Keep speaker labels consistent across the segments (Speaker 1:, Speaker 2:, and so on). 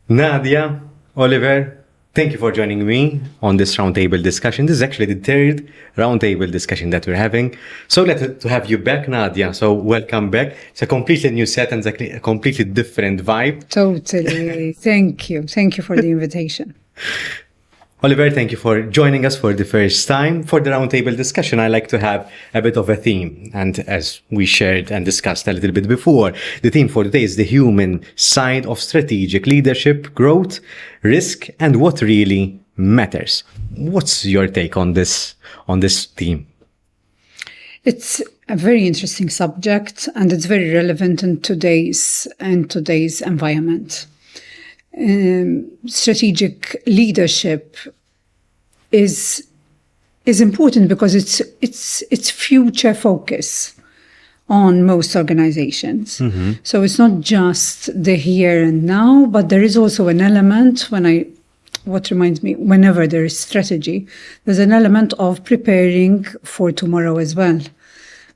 Speaker 1: Nadia, Oliver, thank you for joining me on this roundtable discussion. This is actually the third roundtable discussion that we're having. So glad to have you back, Nadia. So welcome back. It's a completely new set and exactly a completely different vibe.
Speaker 2: Totally. Thank you. Thank you for the invitation.
Speaker 1: Oliver, thank you for joining us for the first time. For the roundtable discussion, I like to have a bit of a theme. And as we shared and discussed a little bit before, the theme for today is the human side of strategic leadership, growth, risk, and what really matters. What's your take on this theme?
Speaker 2: It's a very interesting subject, and it's very relevant in today's environment. Strategic leadership is important because it's future focus on most organizations. Mm-hmm. So it's not just the here and now, but there is also an element what reminds me, whenever there is strategy, there's an element of preparing for tomorrow as well.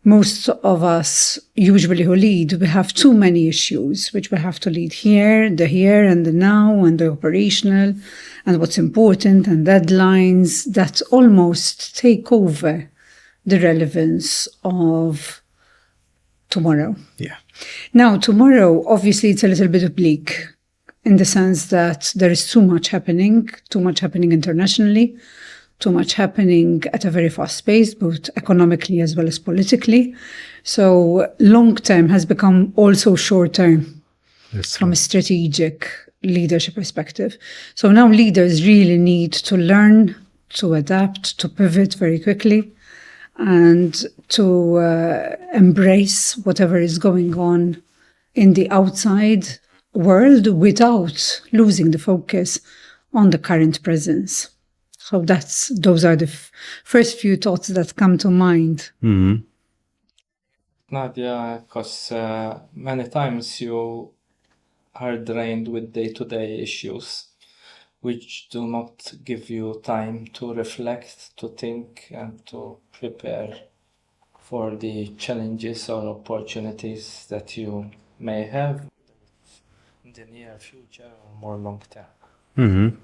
Speaker 2: Most of us usually who lead, we have too many issues, which we have to lead here and the now and the operational and what's important and deadlines that almost take over the relevance of tomorrow.
Speaker 1: Yeah.
Speaker 2: Now, tomorrow, obviously, it's a little bit oblique in the sense that there is too much happening internationally, too much happening at a very fast pace, both economically as well as politically. So long term has become also short term from a strategic leadership perspective. So now leaders really need to learn, to adapt, to pivot very quickly, and to embrace whatever is going on in the outside world without losing the focus on the current presence. So those are the first few thoughts that come to mind.
Speaker 1: Mm-hmm.
Speaker 3: Nadia, because many times you are drained with day-to-day issues, which do not give you time to reflect, to think, and to prepare for the challenges or opportunities that you may have in the near future or more long term.
Speaker 1: Mm-hmm.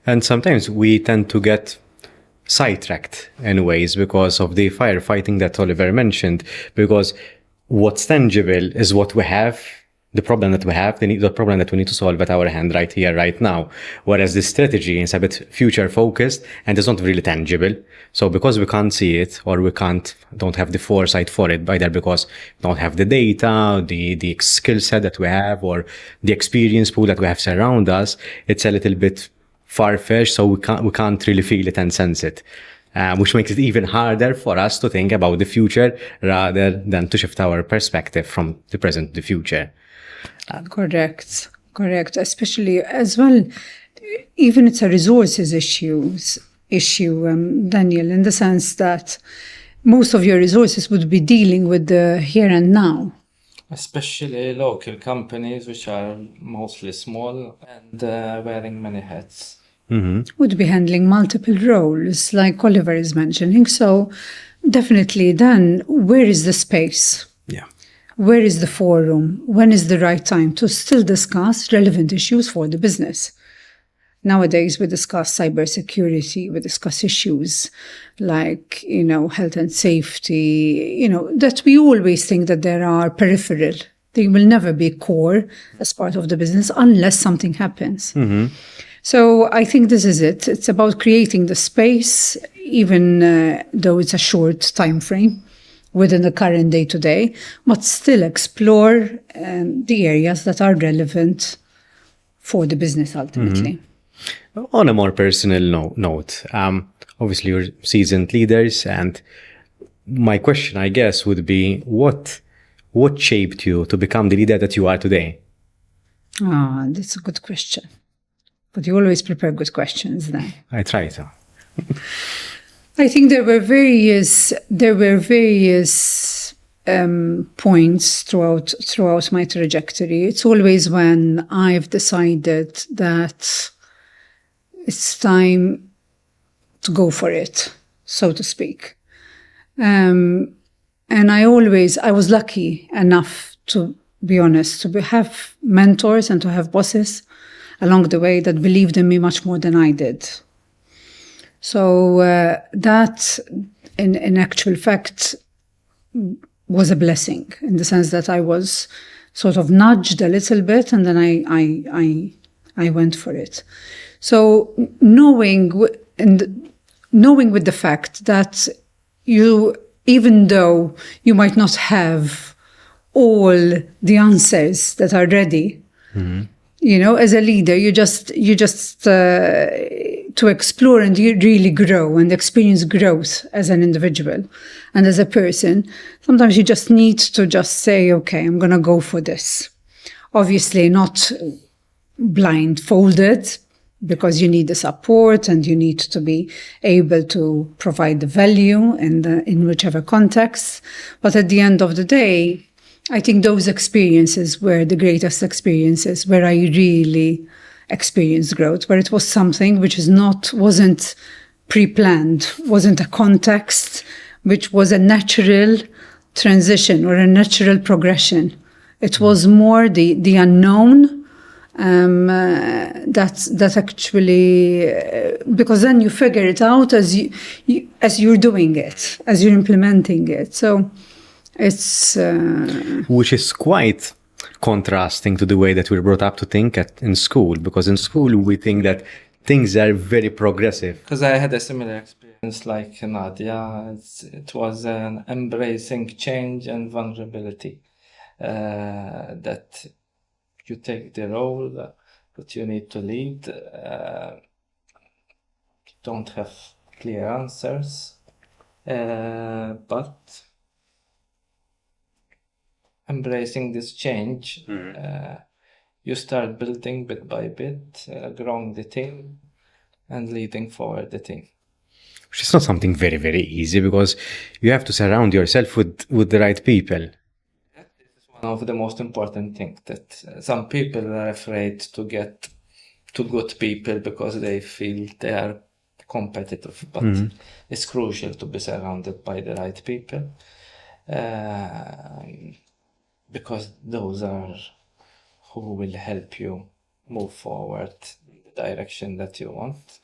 Speaker 1: And sometimes we tend to get sidetracked anyways because of the firefighting that Oliver mentioned, because what's tangible is what we have, the problem that we have, the problem that we need to solve at our hand right here, right now. Whereas the strategy is a bit future focused and it's not really tangible. So because we can't see it or don't have the foresight for it, either because we don't have the data, the skill set that we have or the experience pool that we have surround us, it's a little bit far-fetched, so we can't really feel it and sense it, which makes it even harder for us to think about the future rather than to shift our perspective from the present to the future.
Speaker 2: Correct. Especially as well, even it's a resources issue, Daniel, in the sense that most of your resources would be dealing with the here and now.
Speaker 3: Especially local companies, which are mostly small and wearing many hats.
Speaker 1: Mm-hmm.
Speaker 2: Would be handling multiple roles, like Oliver is mentioning. So definitely then, where is the space?
Speaker 1: Yeah.
Speaker 2: Where is the forum? When is the right time to still discuss relevant issues for the business? Nowadays, we discuss cybersecurity, we discuss issues like, health and safety, that we always think that there are peripheral. They will never be core as part of the business unless something happens.
Speaker 1: Mm-hmm.
Speaker 2: So I think this is it. It's about creating the space, even though it's a short time frame within the current day-to-day, but still explore the areas that are relevant for the business ultimately.
Speaker 1: Mm-hmm. On a more personal note, obviously you're seasoned leaders, and my question, I guess, would be what shaped you to become the leader that you are today?
Speaker 2: That's a good question. But you always prepare good questions then.
Speaker 1: I try to.
Speaker 2: I think there were various points throughout my trajectory. It's always when I've decided that it's time to go for it, so to speak. And I was lucky enough, to be honest, to have mentors and to have bosses along the way that believed in me much more than I did. So that, in actual fact, was a blessing in the sense that I was sort of nudged a little bit, and then I went for it. So knowing with the fact that even though you might not have all the answers that are ready, as a leader, you just to explore and you really grow and experience growth as an individual and as a person. Sometimes you just need to just say, okay, I'm going to go for this. Obviously not blindfolded, because you need the support and you need to be able to provide the value in whichever context. But at the end of the day, I think those experiences were the greatest experiences where I really experienced growth, where it was something which wasn't pre-planned, wasn't a context, which was a natural transition or a natural progression. It was more the unknown. That's actually because then you figure it out as you're doing it, as you're implementing it. So it's
Speaker 1: which is quite contrasting to the way that we're brought up to think in school, because in school we think that things are very progressive.
Speaker 3: Because I had a similar experience like Nadia. It was an embracing change and vulnerability, that you take the role that you need to lead. Don't have clear answers, but embracing this change, you start building bit by bit, growing the team and leading forward the team.
Speaker 1: Which is not something very, very easy, because you have to surround yourself with the right people.
Speaker 3: One of the most important things, that some people are afraid to get to good people because they feel they are competitive, but it's crucial to be surrounded by the right people, because those are who will help you move forward in the direction that you want.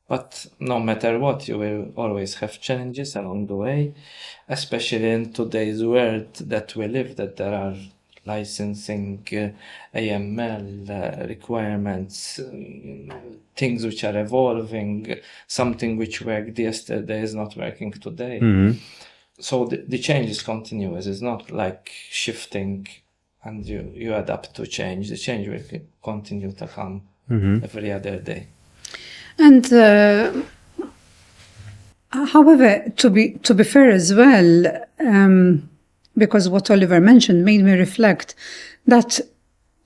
Speaker 3: But no matter what, you will always have challenges along the way, especially in today's world that we live, that there are licensing, AML requirements, things which are evolving, something which worked yesterday is not working today. So the change is continuous. It's not like shifting and you adapt to change. The change will continue to come every other day.
Speaker 2: And however, to be fair as well, because what Oliver mentioned made me reflect that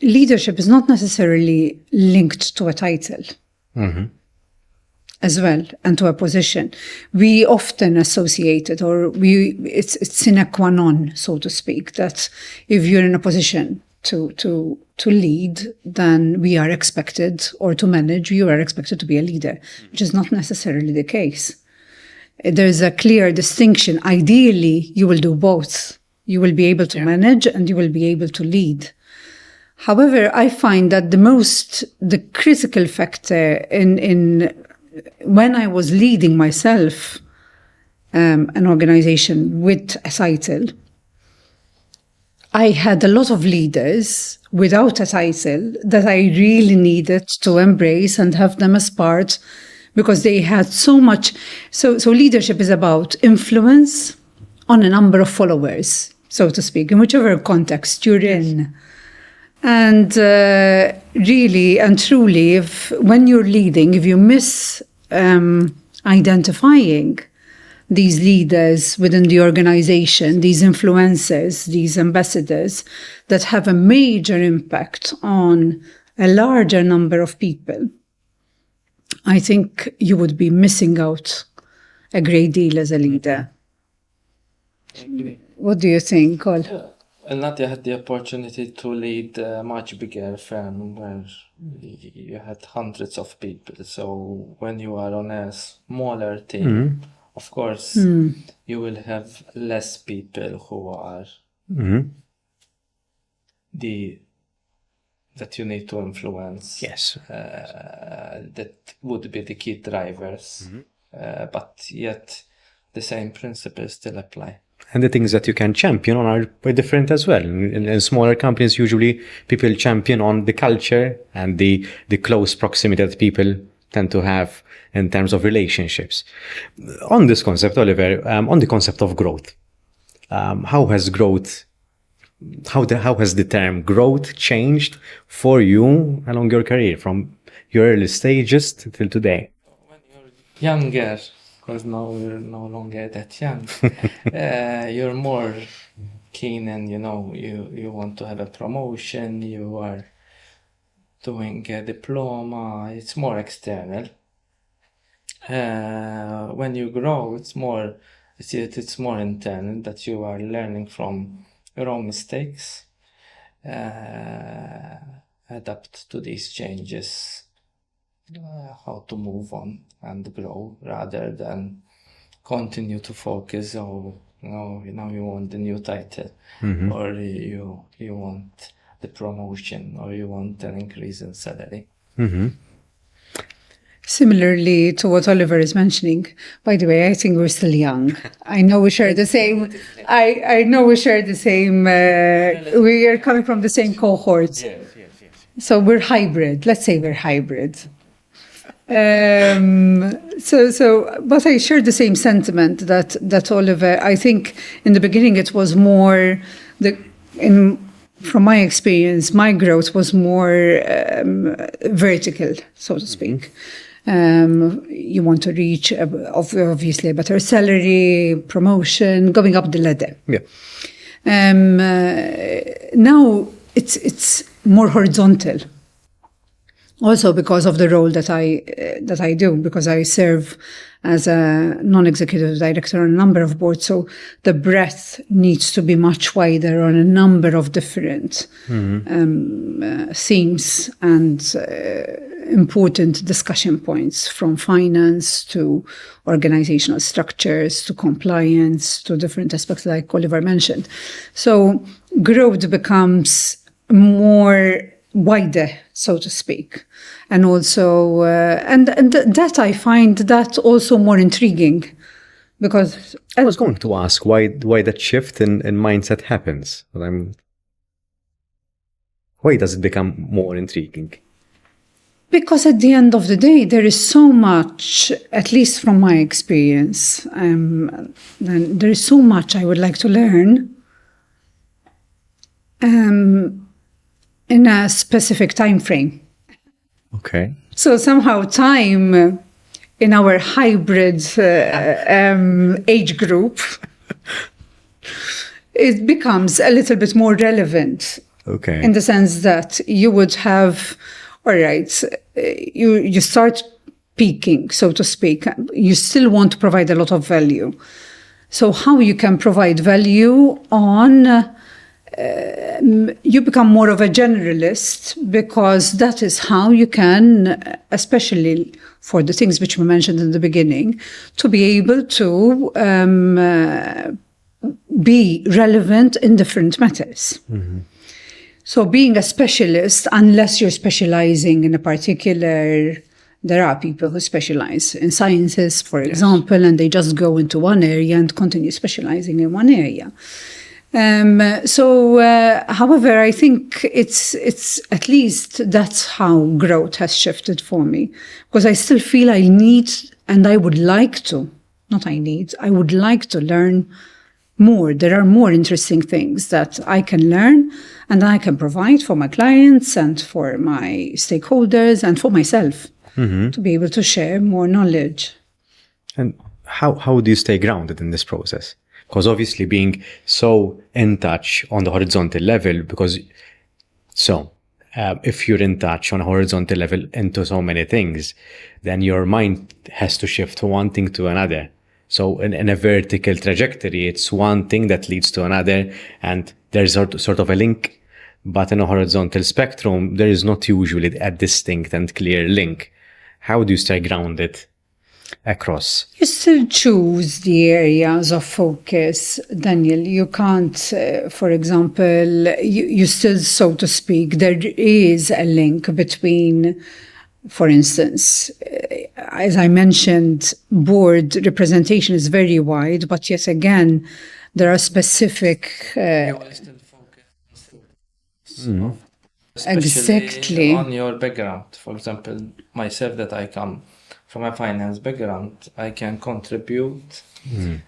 Speaker 2: leadership is not necessarily linked to a title as well and to a position. We often associate it, or it's sine qua non, so to speak, that if you're in a position to lead, then we are expected, or to manage, you are expected to be a leader, which is not necessarily the case. There's a clear distinction. Ideally, you will do both. You will be able to manage and you will be able to lead. However, I find that the critical factor in when I was leading myself, an organization with a title, I had a lot of leaders without a title that I really needed to embrace and have them as part, because they had so much. So leadership is about influence on a number of followers, so to speak, in whichever context you're in. And really and truly, when you're leading, if you miss identifying these leaders within the organization, these influencers, these ambassadors that have a major impact on a larger number of people, I think you would be missing out a great deal as a leader. What do you think, Col?
Speaker 3: And Nadia had the opportunity to lead a much bigger firm where you had hundreds of people. So when you are on a smaller team, of course, you will have less people who are the that you need to influence.
Speaker 1: Yes.
Speaker 3: That would be the key drivers. But yet the same principles still apply.
Speaker 1: And the things that you can champion on are quite different as well. In smaller companies, usually people champion on the culture and the close proximity that people tend to have in terms of relationships. On this concept, Oliver, on the concept of growth, how has the term growth changed for you along your career from your early stages till today?
Speaker 3: When you're younger, because now you're no longer that young, you're more keen and you want to have a promotion, you are doing a diploma, it's more external. When you grow, it's more internal, that you are learning from your own mistakes, adapt to these changes, how to move on and grow rather than continue to focus you want the new title, or you want the promotion, or you want an increase in salary.
Speaker 2: Similarly to what Oliver is mentioning, by the way, I think we're still young. I know we share the same. I know we share the same. We are coming from the same cohort. Yes. So we're hybrid. Let's say we're hybrid. But I share the same sentiment that Oliver. I think in the beginning it was more from my experience, my growth was more vertical, so to speak. You want to reach obviously a better salary, promotion, going up the ladder.
Speaker 1: Yeah.
Speaker 2: Now it's more horizontal. Also because of the role that I do, because I serve as a non-executive director on a number of boards, so the breadth needs to be much wider on a number of different themes and important discussion points, from finance to organizational structures to compliance to different aspects like Oliver mentioned. So growth becomes more wider, so to speak, and also and that I find that also more intriguing, because
Speaker 1: I was going to ask why that shift in mindset happens. Why does it become more intriguing?
Speaker 2: Because at the end of the day, there is so much, at least from my experience, and there is so much I would like to learn. In a specific time frame.
Speaker 1: Okay.
Speaker 2: So somehow time in our hybrid age group, it becomes a little bit more relevant.
Speaker 1: Okay.
Speaker 2: In the sense that you would have, all right, you start peaking, so to speak. You still want to provide a lot of value. So how you can provide value on... you become more of a generalist, because that is how you can, especially for the things which we mentioned in the beginning, to be able to be relevant in different matters. So being a specialist, unless you're specializing in a particular... There are people who specialize in sciences, for example, and they just go into one area and continue specializing in one area. However, I think it's at least that's how growth has shifted for me, because I still feel I need, and I would like to, I would like to learn more. There are more interesting things that I can learn and I can provide for my clients and for my stakeholders and for myself to be able to share more knowledge.
Speaker 1: And how do you stay grounded in this process? Because obviously being so in touch on the horizontal level, if you're in touch on a horizontal level into so many things, then your mind has to shift from one thing to another. So in a vertical trajectory, it's one thing that leads to another, and there's sort of a link. But in a horizontal spectrum, there is not usually a distinct and clear link. How do you stay grounded? across.
Speaker 2: You still choose the areas of focus, Daniel. You can't, for example, you still, so to speak, there is a link between, for instance, as I mentioned, board representation is very wide, but yet again, there are specific...
Speaker 3: Especially
Speaker 2: Exactly.
Speaker 3: on your background. For example, myself, that I come from a finance background, I can contribute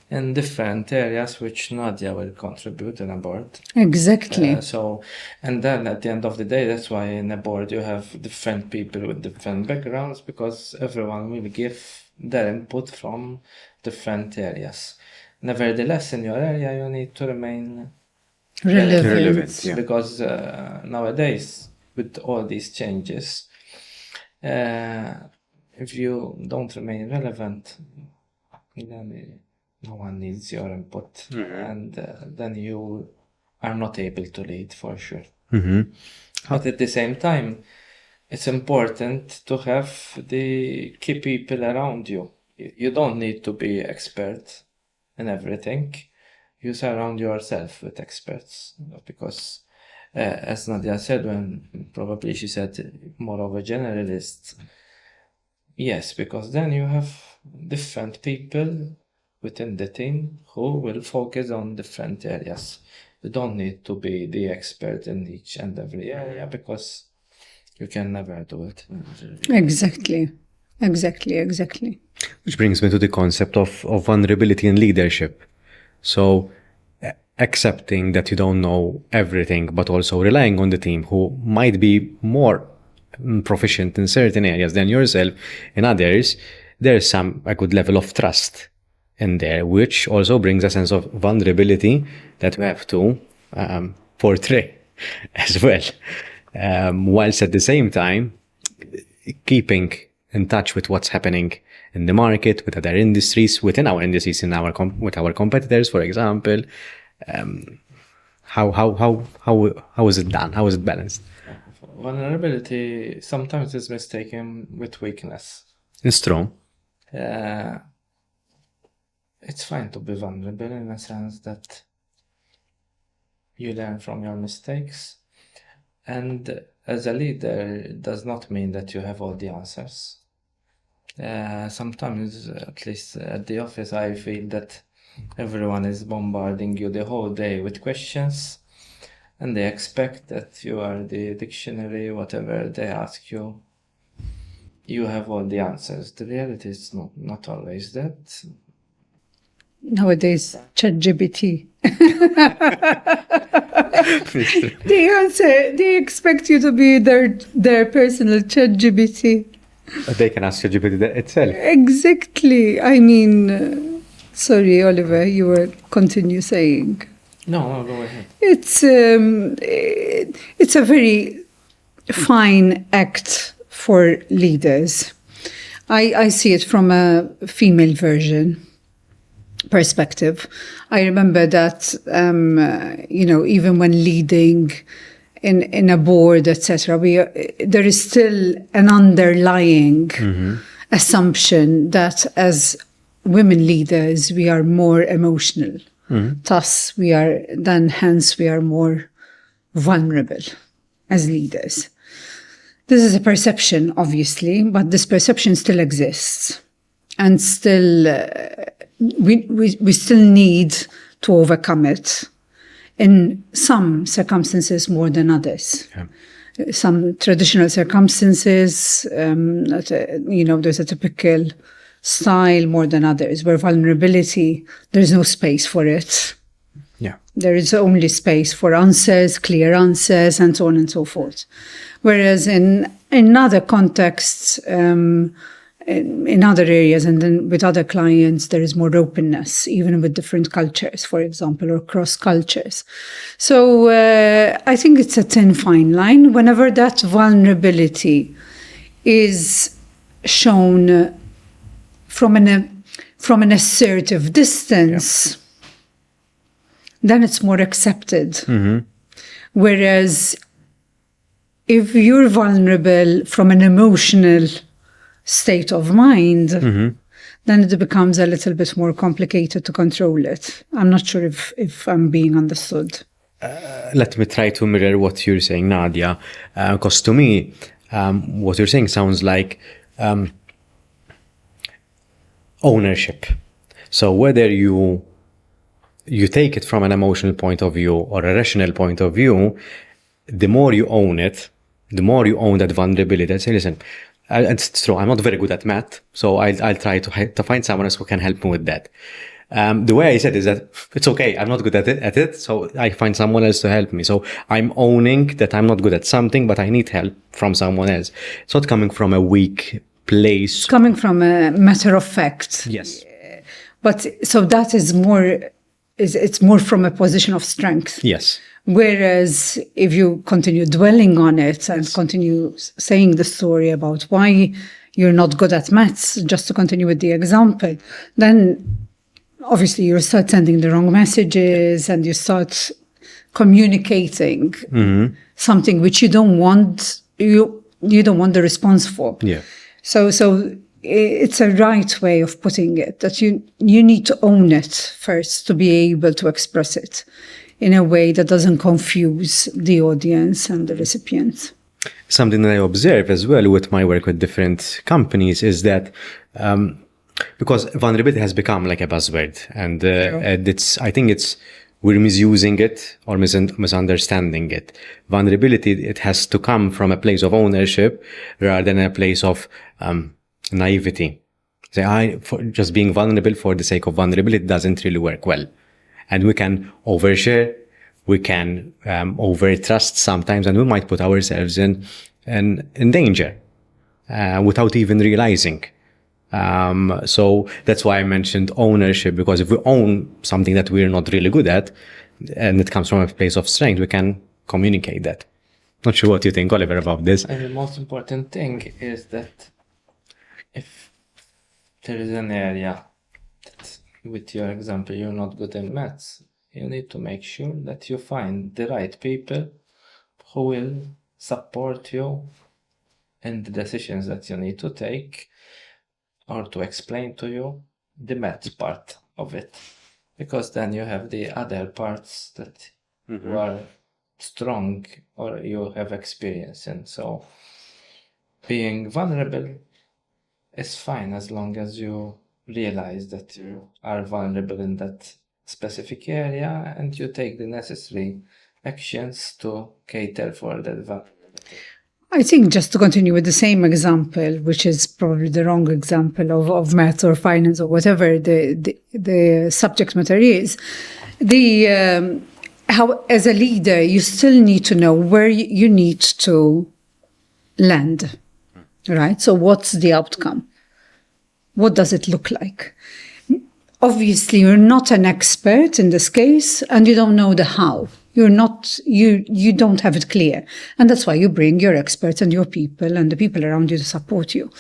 Speaker 3: in different areas which Nadia will contribute in a board.
Speaker 2: Exactly.
Speaker 3: And then at the end of the day, that's why in a board you have different people with different backgrounds, because everyone will give their input from different areas. Nevertheless, in your area, you need to remain
Speaker 2: Relevant.
Speaker 1: Yeah.
Speaker 3: because nowadays, with all these changes, if you don't remain relevant, then no one needs your input, and then you are not able to lead for sure. But at the same time, it's important to have the key people around you. You don't need to be expert in everything. You surround yourself with experts, because as Nadia said, when probably she said more of a generalist. Yes, because then you have different people within the team who will focus on different areas. You don't need to be the expert in each and every area, because you can never do it.
Speaker 2: Exactly.
Speaker 1: Which brings me to the concept of vulnerability in leadership. So accepting that you don't know everything, but also relying on the team who might be more proficient in certain areas than yourself in others, there's a good level of trust in there, which also brings a sense of vulnerability that we have to portray as well. Whilst at the same time, keeping in touch with what's happening in the market, with other industries, within our industries, with our competitors, for example. How is it done? How is it balanced?
Speaker 3: Vulnerability sometimes is mistaken with weakness.
Speaker 1: It's true.
Speaker 3: It's fine to be vulnerable in a sense that you learn from your mistakes. And as a leader, it does not mean that you have all the answers. Sometimes, at least at the office, I feel that everyone is bombarding you the whole day with questions, and they expect that you are the dictionary, whatever they ask you, you have all the answers. The reality is not always that.
Speaker 2: Nowadays, ChatGPT. They expect you to be their personal ChatGPT.
Speaker 1: They can ask ChatGPT itself.
Speaker 2: Exactly. I mean, sorry, Oliver, you were continue saying.
Speaker 3: No, go ahead.
Speaker 2: It's a very fine act for leaders. I see it from a female version perspective. I remember that, even when leading in a board, etc., there is still an underlying assumption that as women leaders, we are more emotional. Thus, hence we are more vulnerable as leaders. This is a perception, obviously, but this perception still exists, and still we still need to overcome it. In some circumstances more than others. Yeah. Some traditional circumstances, there's a typical style more than others, where vulnerability, there's no space for it.
Speaker 1: Yeah.
Speaker 2: There is only space for answers, clear answers, and so on and so forth. Whereas in other contexts, in other areas, and then with other clients, there is more openness, even with different cultures, for example, or cross cultures. So I think it's a thin, fine line. Whenever that vulnerability is shown from an assertive distance, then it's more accepted. Whereas if you're vulnerable from an emotional state of mind, then it becomes a little bit more complicated to control it. I'm not sure if I'm being understood.
Speaker 1: Let me try to mirror what you're saying, Nadia, because to me, what you're saying sounds like ownership. So whether you take it from an emotional point of view or a rational point of view, the more you own it, the more you own that vulnerability. Say, listen, it's true, I'm not very good at math, so I'll try to find someone else who can help me with that. The way I said is that it's okay, I'm not good at it, so I find someone else to help me. So I'm owning that I'm not good at something, but I need help from someone else. It's not coming from a weak place.
Speaker 2: It's coming from a matter of fact.
Speaker 1: Yes.
Speaker 2: But so that is it's more from a position of strength.
Speaker 1: Yes.
Speaker 2: Whereas if you continue dwelling on it and continue saying the story about why you're not good at maths, just to continue with the example, then obviously you start sending the wrong messages and you start communicating something which you don't want. You don't want the response for.
Speaker 1: Yeah.
Speaker 2: So it's a right way of putting it, that you need to own it first to be able to express it in a way that doesn't confuse the audience and the recipients.
Speaker 1: Something that I observe as well with my work with different companies is that because vulnerability has become like a buzzword, and I think we're misusing it or misunderstanding it. Vulnerability, it has to come from a place of ownership rather than a place of naivety. Just being vulnerable for the sake of vulnerability doesn't really work well. And we can overshare, we can overtrust sometimes, and we might put ourselves in danger without even realizing. So that's why I mentioned ownership, because if we own something that we're not really good at, and it comes from a place of strength, we can communicate that. Not sure what you think, Oliver, about this.
Speaker 3: And the most important thing is that if there is an area that, with your example, you're not good at maths, you need to make sure that you find the right people who will support you in the decisions that you need to take, or to explain to you the math part of it. Because then you have the other parts that you are strong or you have experience in. So being vulnerable is fine as long as you realize that you are vulnerable in that specific area and you take the necessary actions to cater for that vulnerability.
Speaker 2: I think, just to continue with the same example, which is probably the wrong example of math or finance or whatever the subject matter is, how as a leader you still need to know where you need to land, right? So what's the outcome? What does it look like? Obviously, you're not an expert in this case, and you don't know the how. You don't have it clear. And that's why you bring your experts and your people and the people around you to support you.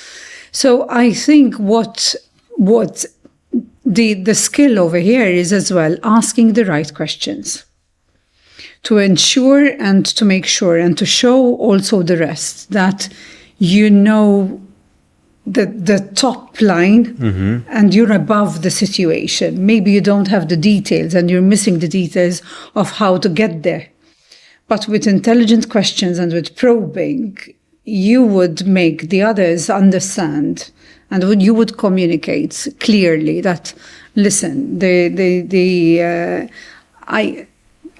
Speaker 2: So I think what the skill over here is as well asking the right questions to ensure and to make sure and to show also the rest that you know the top line and you're above the situation. Maybe you don't have the details and you're missing the details of how to get there. But with intelligent questions and with probing, you would make the others understand and you would communicate clearly that, listen,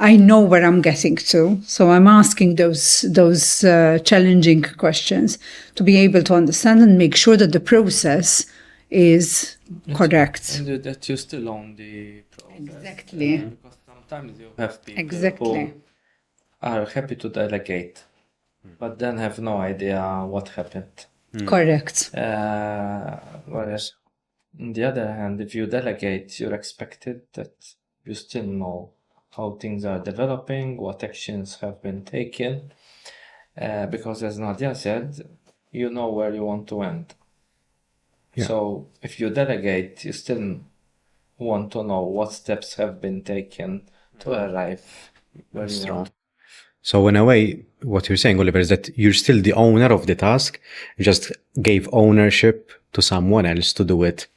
Speaker 2: I know where I'm getting to, so I'm asking those challenging questions to be able to understand and make sure that the process is correct.
Speaker 3: And that you still own the process.
Speaker 2: Exactly.
Speaker 3: Because sometimes you have people
Speaker 2: Exactly.
Speaker 3: who are happy to delegate, but then have no idea what happened.
Speaker 2: Correct.
Speaker 3: Whereas, on the other hand, if you delegate, you're expected that you still know how things are developing, what actions have been taken, because as Nadia said, you know where you want to end. Yeah. So if you delegate, you still want to know what steps have been taken to arrive where you want.
Speaker 1: So in a way, what you're saying, Oliver, is that you're still the owner of the task. You just gave ownership to someone else to do it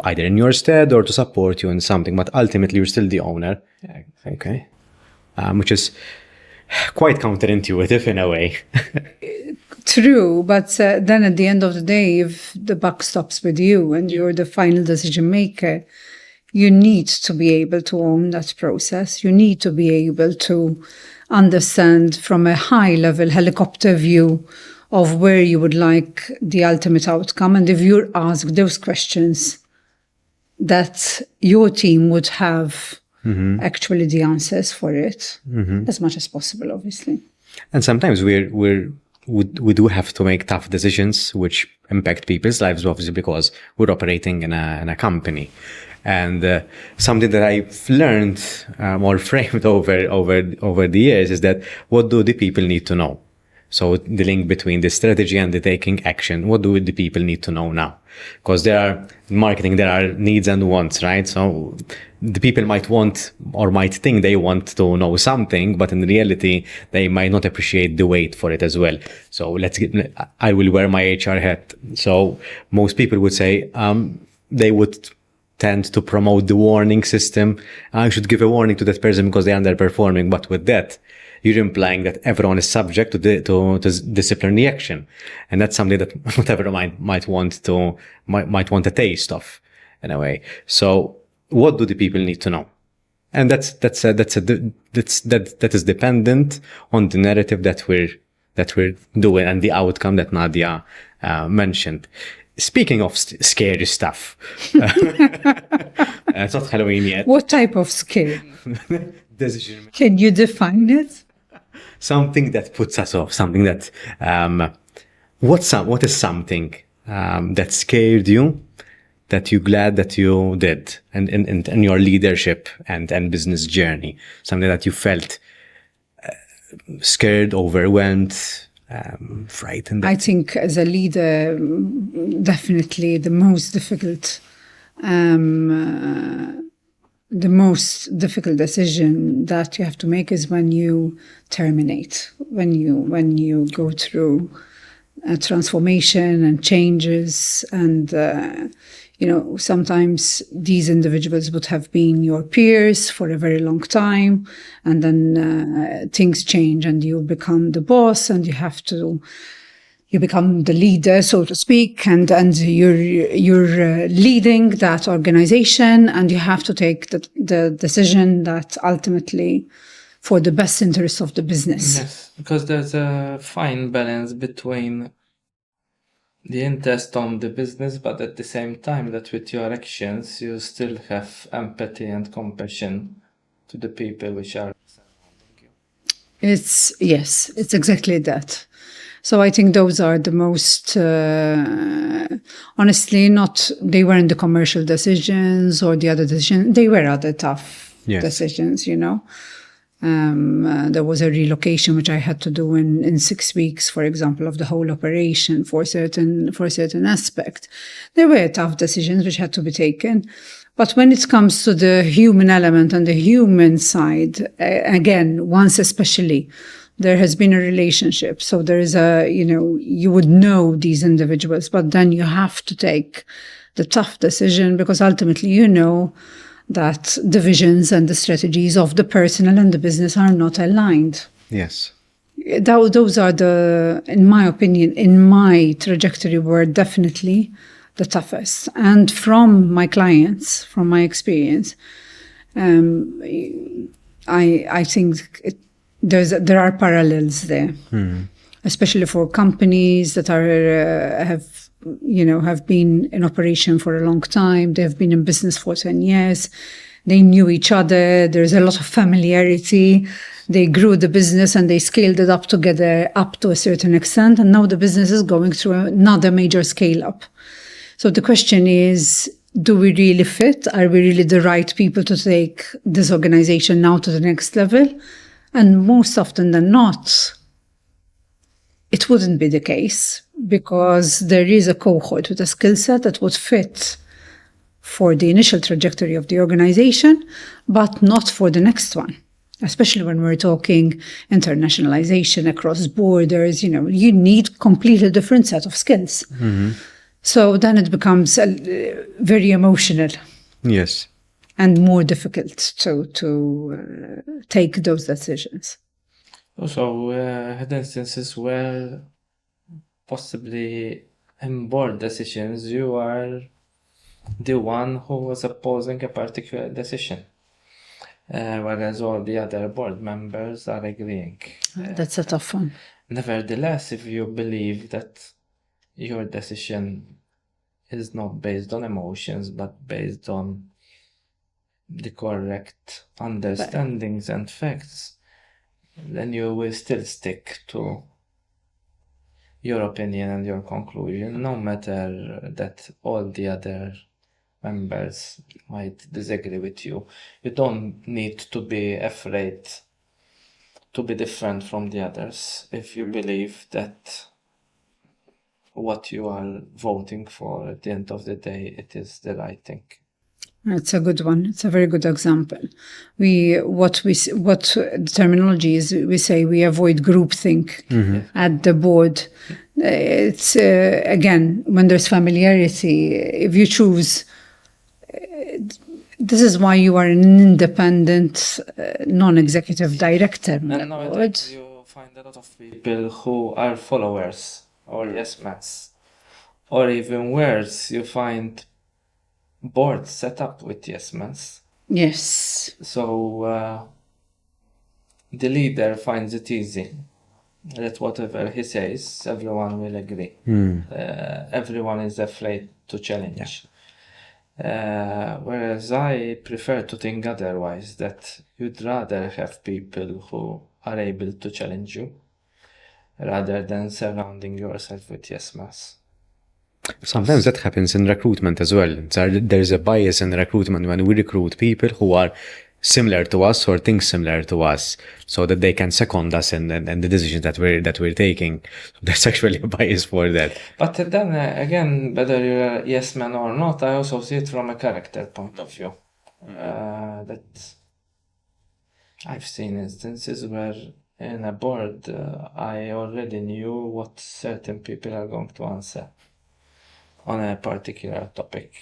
Speaker 1: either in your stead or to support you in something, but ultimately you're still the owner.
Speaker 3: Yeah,
Speaker 1: Okay. Which is quite counterintuitive in a way.
Speaker 2: True, but then at the end of the day, if the buck stops with you and you're the final decision maker, you need to be able to own that process. You need to be able to understand from a high-level helicopter view of where you would like the ultimate outcome. And if you're asked those questions, that your team would have actually the answers for it as much as possible, obviously.
Speaker 1: And sometimes we do have to make tough decisions which impact people's lives, obviously, because we're operating in a company. And something that I've learned or framed over the years is that what do the people need to know? So the link between the strategy and the taking action, what do the people need to know now? Because there are marketing, there are needs and wants, right? So the people might want or might think they want to know something, but in reality, they might not appreciate the weight for it as well. So I will wear my HR hat. So most people would say they would tend to promote the warning system. I should give a warning to that person because they're underperforming. But with that, you're implying that everyone is subject to disciplinary action, and that's something that whatever might want a taste of, in a way. So, what do the people need to know? And that is dependent on the narrative that we're doing and the outcome that Nadia mentioned. Speaking of scary stuff, it's not Halloween yet.
Speaker 2: What type of scare?
Speaker 1: Decision.
Speaker 2: Can you define it?
Speaker 1: Something that puts us off, something that, what is something that scared you, that you're glad that you did in your leadership and business journey, something that you felt scared, overwhelmed, frightened?
Speaker 2: I think as a leader, definitely the most difficult decision that you have to make is when you terminate, when you go through a transformation and changes, and sometimes these individuals would have been your peers for a very long time, and then things change and you become the boss and you become the leader, so to speak, and you're leading that organization, and you have to take the decision that ultimately for the best interest of the business.
Speaker 3: Yes, because there's a fine balance between the interest on the business, but at the same time that with your actions you still have empathy and compassion to the people which are surrounding you.
Speaker 2: It's exactly that. So I think those are the most, honestly, they weren't the commercial decisions or the other decisions. They were other tough decisions, There was a relocation which I had to do in 6 weeks, for example, of the whole operation for a certain aspect. There were tough decisions which had to be taken. But when it comes to the human element and the human side, again, once especially, there has been a relationship. So there is you would know these individuals, but then you have to take the tough decision because ultimately you know that the visions and the strategies of the personal and the business are not aligned.
Speaker 1: Yes.
Speaker 2: Those are in my opinion, in my trajectory, were definitely the toughest. And from my clients, from my experience, I think there are parallels there, especially for companies that have been in operation for a long time. They've been in business for 10 years. They knew each other. There's a lot of familiarity. They grew the business and they scaled it up together up to a certain extent. And now the business is going through another major scale up. So the question is, do we really fit? Are we really the right people to take this organization now to the next level? And most often than not, it wouldn't be the case because there is a cohort with a skill set that would fit for the initial trajectory of the organization, but not for the next one. Especially when we're talking internationalization across borders, you need completely different set of skills. So then it becomes very emotional
Speaker 1: Yes.
Speaker 2: and more difficult to take those decisions.
Speaker 3: Also, had instances where possibly in board decisions you are the one who was opposing a particular decision, whereas all the other board members are agreeing.
Speaker 2: That's a tough one.
Speaker 3: Nevertheless, if you believe that your decision is not based on emotions but based on the correct understandings and facts, then you will still stick to your opinion and your conclusion, no matter that all the other members might disagree with you. You don't need to be afraid to be different from the others if you believe that what you are voting for at the end of the day, it is the right thing.
Speaker 2: It's a good one. It's a very good example. What the terminology is, we say we avoid groupthink at the board. It's again, when there's familiarity, if you choose, this is why you are an independent, non-executive director.
Speaker 3: And nowadays you find a lot of people who are followers or yes men, or even worse, you find boards set up with yes men.
Speaker 2: Yes.
Speaker 3: So the leader finds it easy that whatever he says, everyone will agree. Everyone is afraid to challenge. Whereas I prefer to think otherwise, that you'd rather have people who are able to challenge you rather than surrounding yourself with yes men.
Speaker 1: Sometimes that happens in recruitment as well. There's a bias in recruitment when we recruit people who are similar to us or think similar to us, so that they can second us in the decisions that we're taking. So there's actually a bias for that.
Speaker 3: But then again, whether you're a yes man or not, I also see it from a character point of view. That I've seen instances where in a board I already knew what certain people are going to answer on a particular topic.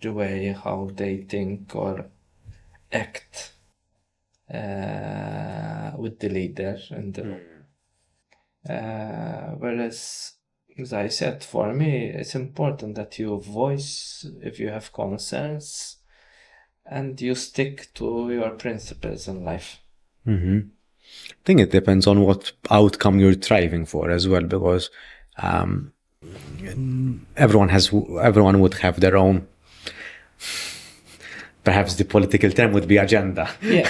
Speaker 3: The way how they think or act with the leader and the room. Whereas, as I said, for me, it's important that you voice if you have concerns and you stick to your principles in life.
Speaker 1: I think it depends on what outcome you're striving for as well, because everyone would have their own. Perhaps the political term would be agenda.
Speaker 3: Yeah,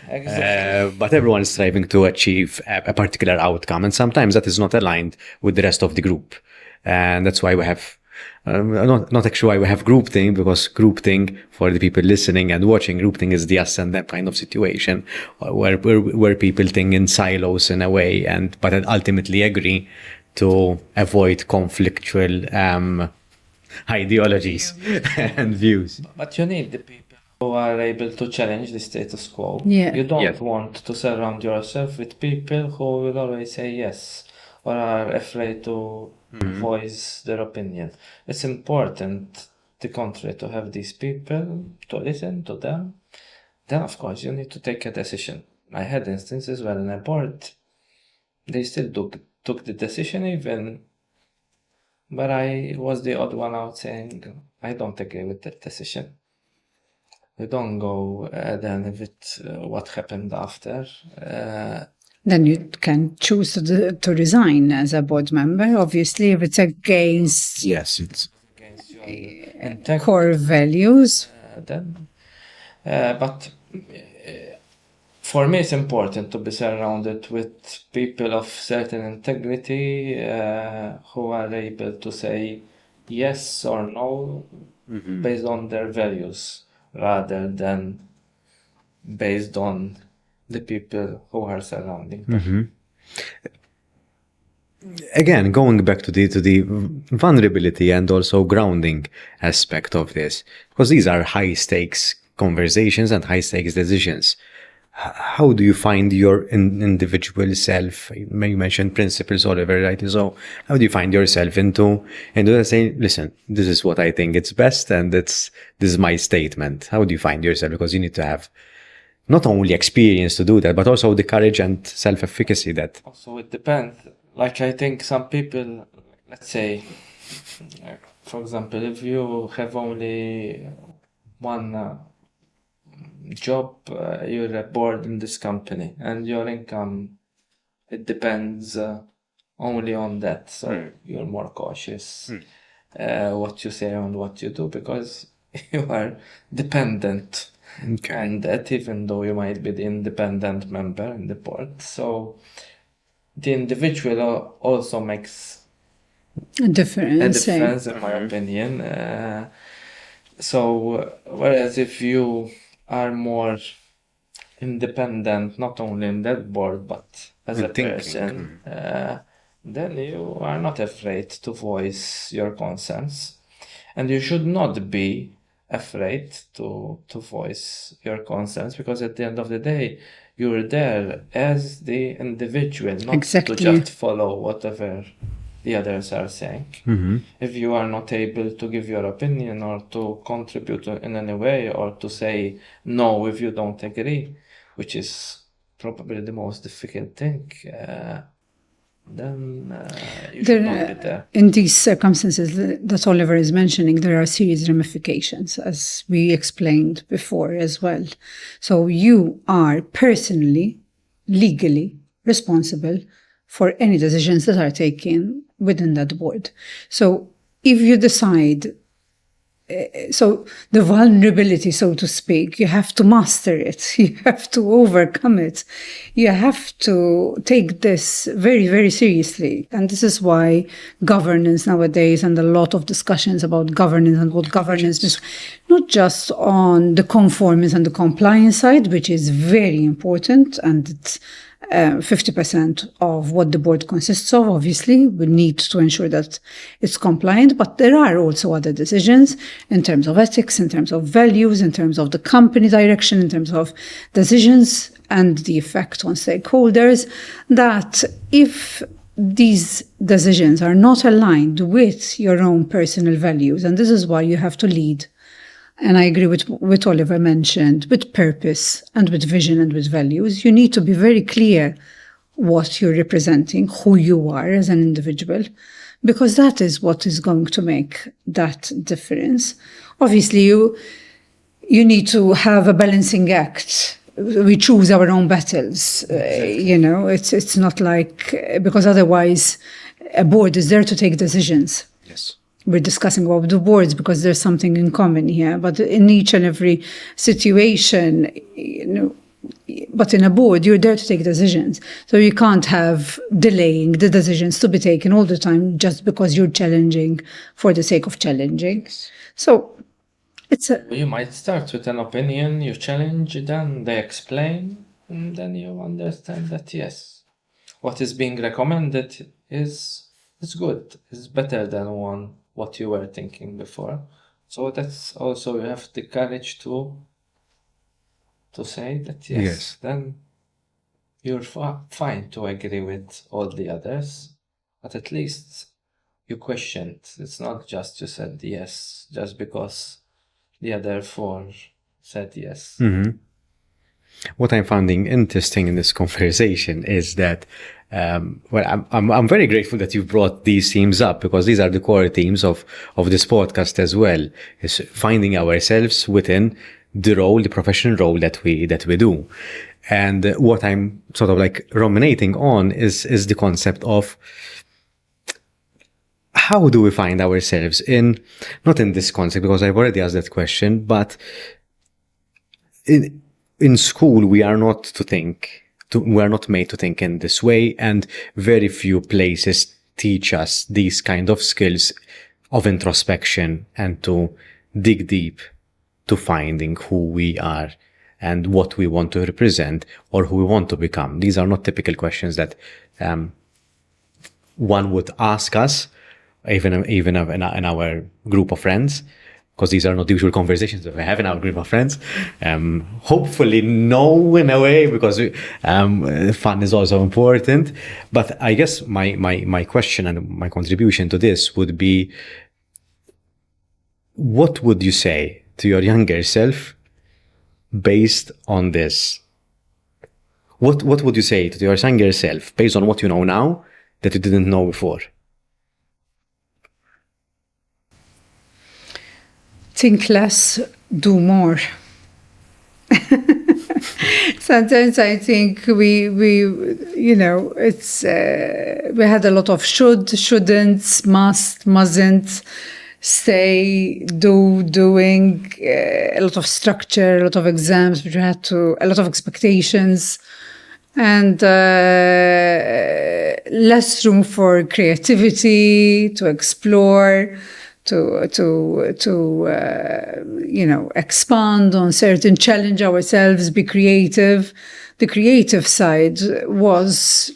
Speaker 3: exactly.
Speaker 1: But everyone is striving to achieve a particular outcome, and sometimes that is not aligned with the rest of the group. And that's why we have, not actually why we have groupthink, because groupthink, for the people listening and watching, groupthink is the us and them kind of situation where people think in silos in a way, but ultimately agree to avoid conflictual ideologies and views.
Speaker 3: But you need the people who are able to challenge the status quo.
Speaker 2: Yeah.
Speaker 3: You don't want to surround yourself with people who will always say yes or are afraid to voice their opinion. It's important, the contrary, to have these people, to listen to them. Then, of course, you need to take a decision. I had instances where in a board, they still took the decision even. But I was the odd one out saying, I don't agree with that decision. We don't go then with what happened after.
Speaker 2: Then you can choose to resign as a board member, obviously, if it's against
Speaker 1: It's
Speaker 3: against your
Speaker 2: core values.
Speaker 3: But for me, it's important to be surrounded with people of certain integrity who are able to say yes or no based on their values rather than based on the people who are surrounding them.
Speaker 1: Again, going back to the vulnerability and also grounding aspect of this, because these are high stakes conversations and high stakes decisions. how do you find your individual self? You mentioned principles, Oliver, right? So how do you find yourself into saying, listen, this is what I think it's best, and this is my statement. How do you find yourself? Because you need to have not only experience to do that, but also the courage and self-efficacy that.
Speaker 3: Also, it depends. Like, I think some people, let's say, for example, if you have only one job, you're bored in this company, and your income, it depends only on that. So you're more cautious what you say and what you do, because you are dependent on that, even though you might be the independent member in the board. So the individual also makes
Speaker 2: A difference.
Speaker 3: in my opinion. So whereas if you are more independent, not only in that board, but as a person, then you are not afraid to voice your concerns. And you should not be afraid to voice your concerns, because at the end of the day, you're there as the individual, not to just follow whatever the others are saying. If you are not able to give your opinion or to contribute in any way, or to say no if you don't agree, which is probably the most difficult thing, then you should not be there.
Speaker 2: In these circumstances that Oliver is mentioning, there are serious ramifications, as we explained before as well. So you are personally, legally responsible for any decisions that are taken within that board. So if you decide, so the vulnerability, so to speak, you have to master it. You have to overcome it. You have to take this very, very seriously. And this is why governance nowadays, and a lot of discussions about governance and what governance is, not just on the conformance and the compliance side, which is very important, and it's 50% of what the board consists of. Obviously, we need to ensure that it's compliant, but there are also other decisions in terms of ethics, in terms of values, in terms of the company direction, in terms of decisions and the effect on stakeholders, that if these decisions are not aligned with your own personal values, and this is why you have to lead, and I agree with what Oliver mentioned, with purpose and with vision and with values, you need to be very clear what you're representing, who you are as an individual, because that is what is going to make that difference. Obviously, you need to have a balancing act. We choose our own battles. It's not like, because otherwise a board is there to take decisions.
Speaker 1: Yes.
Speaker 2: We're discussing about the boards because there's something in common here, but in each and every situation, but in a board, you're there to take decisions. So you can't have delaying the decisions to be taken all the time just because you're challenging for the sake of challenging. So
Speaker 3: you might start with an opinion, you challenge, then they explain, and then you understand that yes, what is being recommended is good, is better than what you were thinking before. So that's also, you have the courage to say that yes. Then you're fine to agree with all the others, but at least you questioned. It's not just you said yes just because the other four said yes.
Speaker 1: What I'm finding interesting in this conversation is that, I'm very grateful that you brought these themes up, because these are the core themes of this podcast as well, is finding ourselves within the professional role that we do. And what I'm sort of like ruminating on is the concept of how do we find ourselves not in this concept, because I've already asked that question, but in school, we are not made to think in this way, and very few places teach us these kind of skills of introspection and to dig deep to finding who we are and what we want to represent or who we want to become. These are not typical questions that one would ask us, even in our group of friends. because these are not usual conversations that we have in our group of friends. Hopefully no in a way, because fun is also important. But I guess my question and my contribution to this would be, what would you say to your younger self based on this? What would you say to your younger self based on what you know now that you didn't know before?
Speaker 2: Think less, do more. Sometimes I think we we had a lot of shouldn'ts, mustn't, stay, doing, a lot of structure, a lot of exams, but you had to, a lot of expectations, and less room for creativity, to explore, to expand on certain, challenge ourselves, be creative. The creative side was,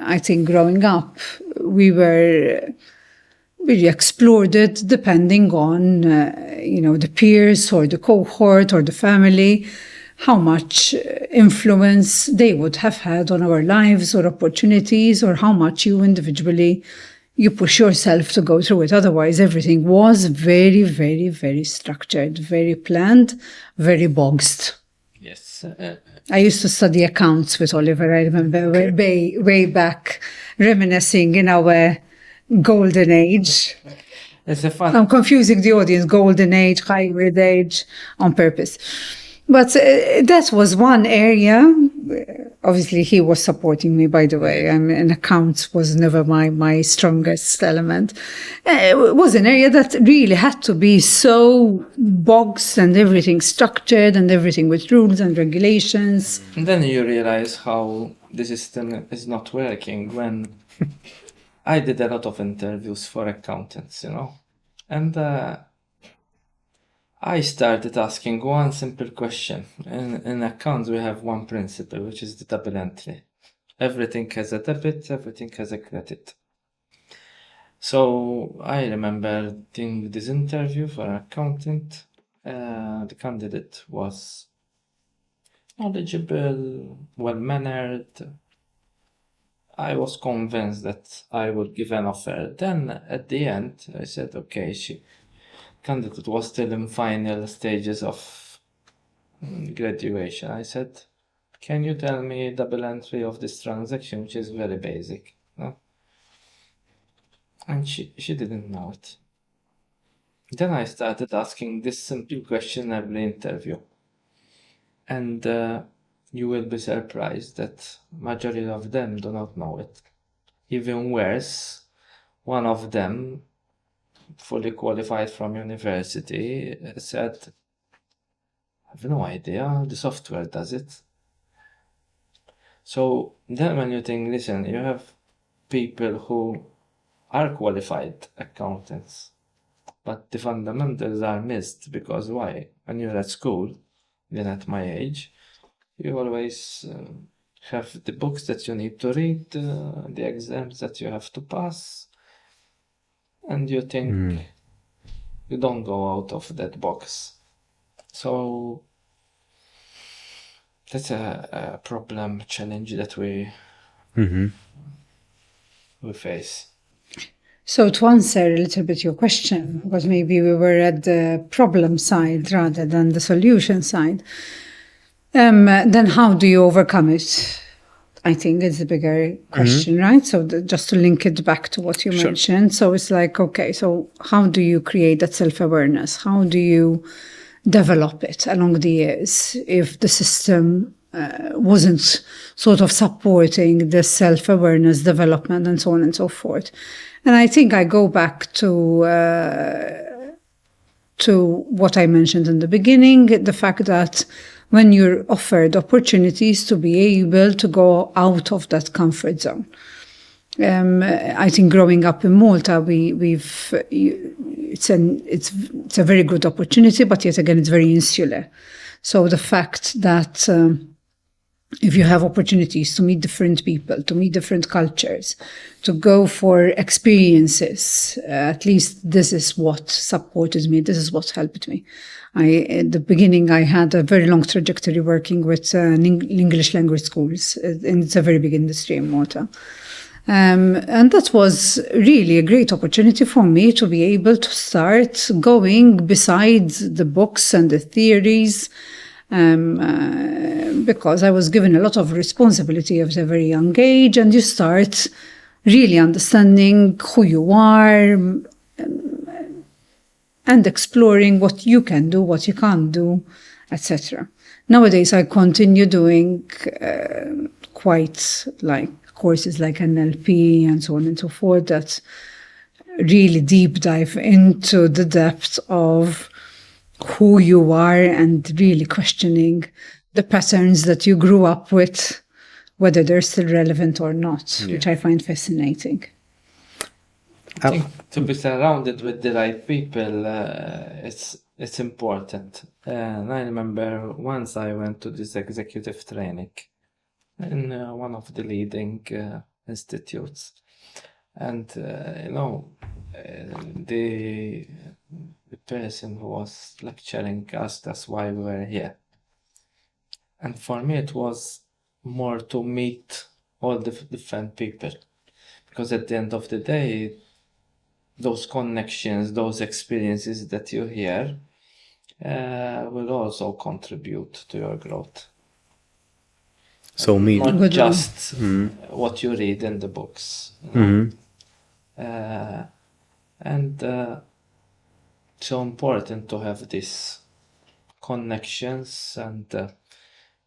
Speaker 2: I think, growing up, we explored it depending on, the peers or the cohort or the family, how much influence they would have had on our lives or opportunities, or how much you individually you push yourself to go through it. Otherwise, everything was very, very, very structured, very planned, very boxed.
Speaker 3: Yes.
Speaker 2: I used to study accounts with Oliver. I remember way back, reminiscing in our golden age.
Speaker 3: It's a fun.
Speaker 2: I'm confusing the audience, golden age, hybrid age, on purpose. But that was one area. Obviously, he was supporting me, by the way. And accounts was never my strongest element. It was an area that really had to be so boxed and everything structured and everything with rules and regulations.
Speaker 3: And then you realize how the system is not working when I did a lot of interviews for accountants, and I started asking one simple question. In accounts, we have one principle, which is the double entry. Everything has a debit, everything has a credit. So I remember doing this interview for an accountant. The candidate was knowledgeable, well-mannered. I was convinced that I would give an offer. Then at the end, I said, okay, candidate was still in final stages of graduation. I said, can you tell me double entry of this transaction, which is very basic? No? And she didn't know it. Then I started asking this simple question every interview. And you will be surprised that majority of them do not know it. Even worse, one of them, fully qualified from university, said, I have no idea, the software does it. So then when you think, listen, you have people who are qualified accountants, but the fundamentals are missed, because why? When you're at school, then at my age, you always have the books that you need to read, the exams that you have to pass, and you think you don't go out of that box. So that's a problem, challenge that we face.
Speaker 2: So to answer a little bit your question, because maybe we were at the problem side rather than the solution side, then how do you overcome it? I think is the bigger question, right? So just to link it back to what you mentioned. So it's like, okay, so how do you create that self-awareness? How do you develop it along the years if the system wasn't sort of supporting the self-awareness development and so on and so forth? And I think I go back to what I mentioned in the beginning, the fact that when you're offered opportunities to be able to go out of that comfort zone. I think growing up in Malta, it's a very good opportunity, but yet again, it's very insular. So the fact that if you have opportunities to meet different people, to meet different cultures, to go for experiences, at least this is what supported me. This is what helped me. At the beginning, I had a very long trajectory working with English language schools. And it's a very big industry in Malta. And that was really a great opportunity for me to be able to start going besides the books and the theories, because I was given a lot of responsibility at a very young age, and you start really understanding who you are and exploring what you can do, what you can't do, etc. Nowadays, I continue doing quite like courses like NLP and so on and so forth that really deep dive into the depth of who you are and really questioning the patterns that you grew up with, whether they're still relevant or not, which I find fascinating.
Speaker 3: I think to be surrounded with the right people, it's important. And I remember once I went to this executive training in one of the leading institutes, and the person who was lecturing asked us why we were here, and for me it was more to meet all the different people, because at the end of the day, those connections, those experiences that you hear will also contribute to your growth.
Speaker 1: So
Speaker 3: not just what you read in the books. And so important to have these connections, and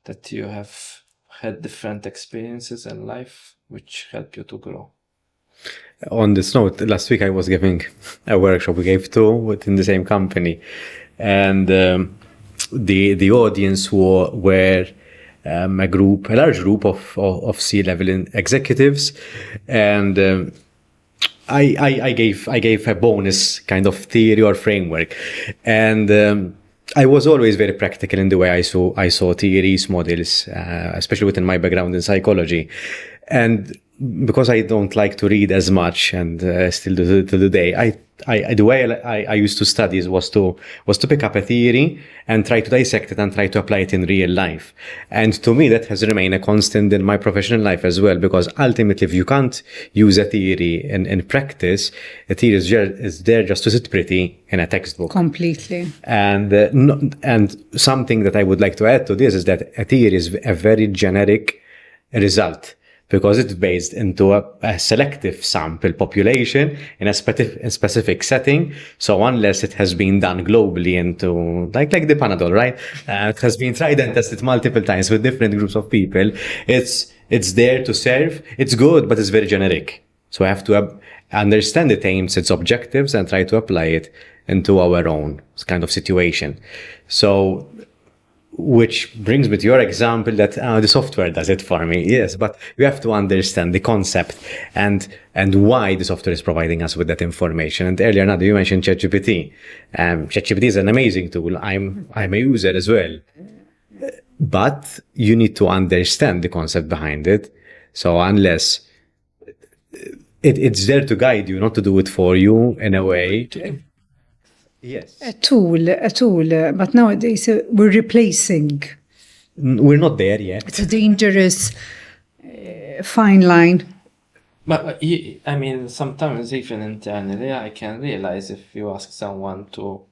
Speaker 3: that you have had different experiences in life which help you to grow.
Speaker 1: On this note, last week I was giving a workshop. We gave two within the same company, and the audience were a large group of C-level executives, and I gave a bonus kind of theory or framework, and I was always very practical in the way I saw theories, models, especially within my background in psychology, and because I don't like to read as much, and still to the day, the way I used to study was to pick up a theory and try to dissect it and try to apply it in real life. And to me, that has remained a constant in my professional life as well, because ultimately, if you can't use a theory in practice, a theory is there just to sit pretty in a textbook.
Speaker 2: Completely.
Speaker 1: And something that I would like to add to this is that a theory is a very generic result, because it's based into a selective sample population in a specific setting. So unless it has been done globally into like the Panadol, right? It has been tried and tested multiple times with different groups of people. It's there to serve. It's good, but it's very generic. So I have to understand its aims, its objectives, and try to apply it into our own kind of situation. So, which brings me to your example that the software does it for me. Yes, but you have to understand the concept and why the software is providing us with that information. And earlier, Nadia, you mentioned ChatGPT. ChatGPT is an amazing tool. I'm a user as well. But you need to understand the concept behind it. So unless it's there to guide you, not to do it for you in a way. Yes.
Speaker 2: A tool, but nowadays we're replacing.
Speaker 1: We're not there yet.
Speaker 2: It's a dangerous fine line.
Speaker 3: But I mean, sometimes even internally, I can realize if you ask someone to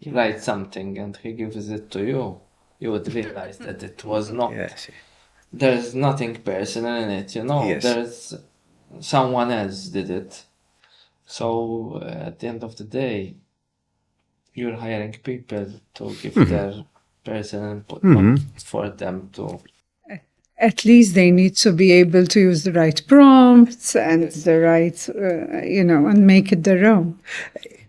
Speaker 3: write something and he gives it to you, you would realize that it was not.
Speaker 1: Yes.
Speaker 3: There's nothing personal in it,
Speaker 1: Yes.
Speaker 3: There's someone else did it. So at the end of the day, you're hiring people to give their personal input, not for them to.
Speaker 2: At least they need to be able to use the right prompts and the right, and make it their own.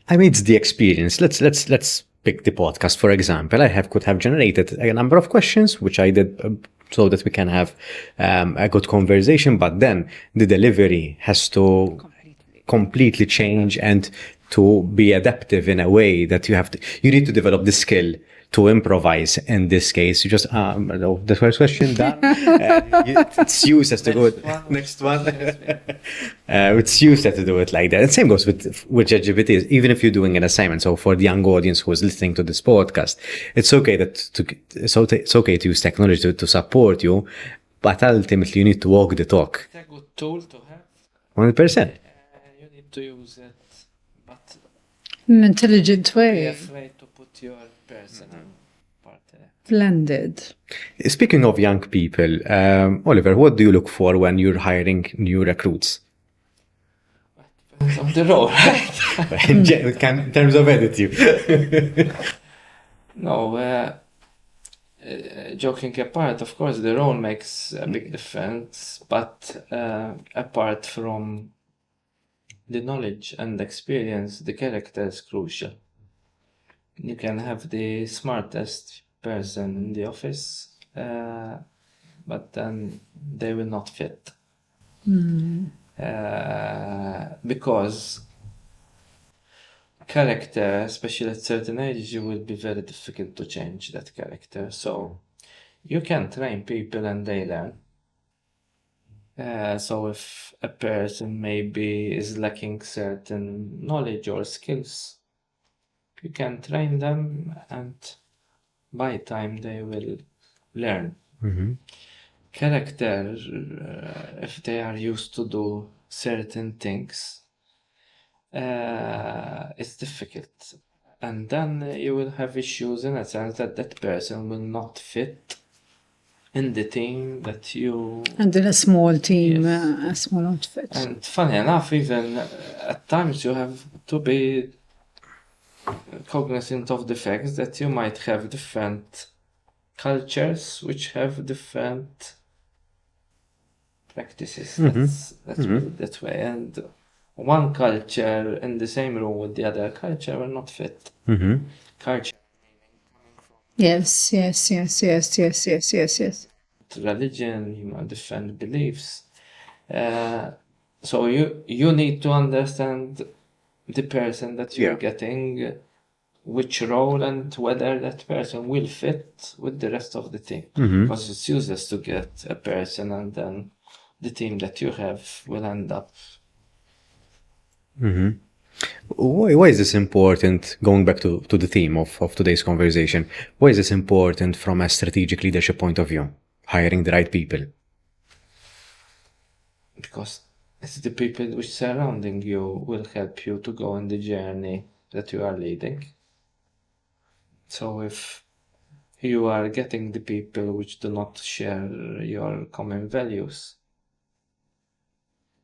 Speaker 1: I mean, it's the experience. Let's pick the podcast, for example. could have generated a number of questions, which I did so that we can have a good conversation. But then the delivery has to completely change and to be adaptive in a way that you need to develop the skill to improvise. In this case, you just, no, the first question done. It's useless to go next one. It's useless to do it like that. And same goes with ChatGPT. Even if you're doing an assignment. So for the young audience who is listening to this podcast, it's okay it's okay to use technology to support you, but ultimately you need to walk the talk.
Speaker 3: It's a good tool to have.
Speaker 1: 100%.
Speaker 3: You need to use it, but
Speaker 2: In an intelligent
Speaker 3: be
Speaker 2: way.
Speaker 3: afraid to put your personal part in it.
Speaker 2: Blended.
Speaker 1: Speaking of young people, Oliver, what do you look for when you're hiring new recruits?
Speaker 3: Depends on the role, right?
Speaker 1: In terms of attitude.
Speaker 3: No, joking apart, of course, the role makes a big difference, but apart from the knowledge and experience, the character is crucial. You can have the smartest person in the office, but then they will not fit. Because character, especially at certain ages, you will be very difficult to change that character. So you can train people and they learn. So if a person maybe is lacking certain knowledge or skills, you can train them and by time they will learn. Character, if they are used to do certain things, it's difficult. And then you will have issues in a sense that that person will not fit in the team that you...
Speaker 2: And in a small team,
Speaker 3: Yes.
Speaker 2: a small outfit.
Speaker 3: And funny enough, even at times you have to be cognizant of the fact that you might have different cultures which have different practices. Let's put it that way. And one culture in the same room with the other culture will not fit. Culture,
Speaker 2: Yes.
Speaker 3: religion, different beliefs. So you need to understand the person that you're getting, which role and whether that person will fit with the rest of the team. Because it's useless to get a person and then the team that you have will end up.
Speaker 1: Why is this important, going back to the theme of today's conversation, why is this important from a strategic leadership point of view, hiring the right people?
Speaker 3: Because it's the people which surrounding you will help you to go on the journey that you are leading. So if you are getting the people which do not share your common values,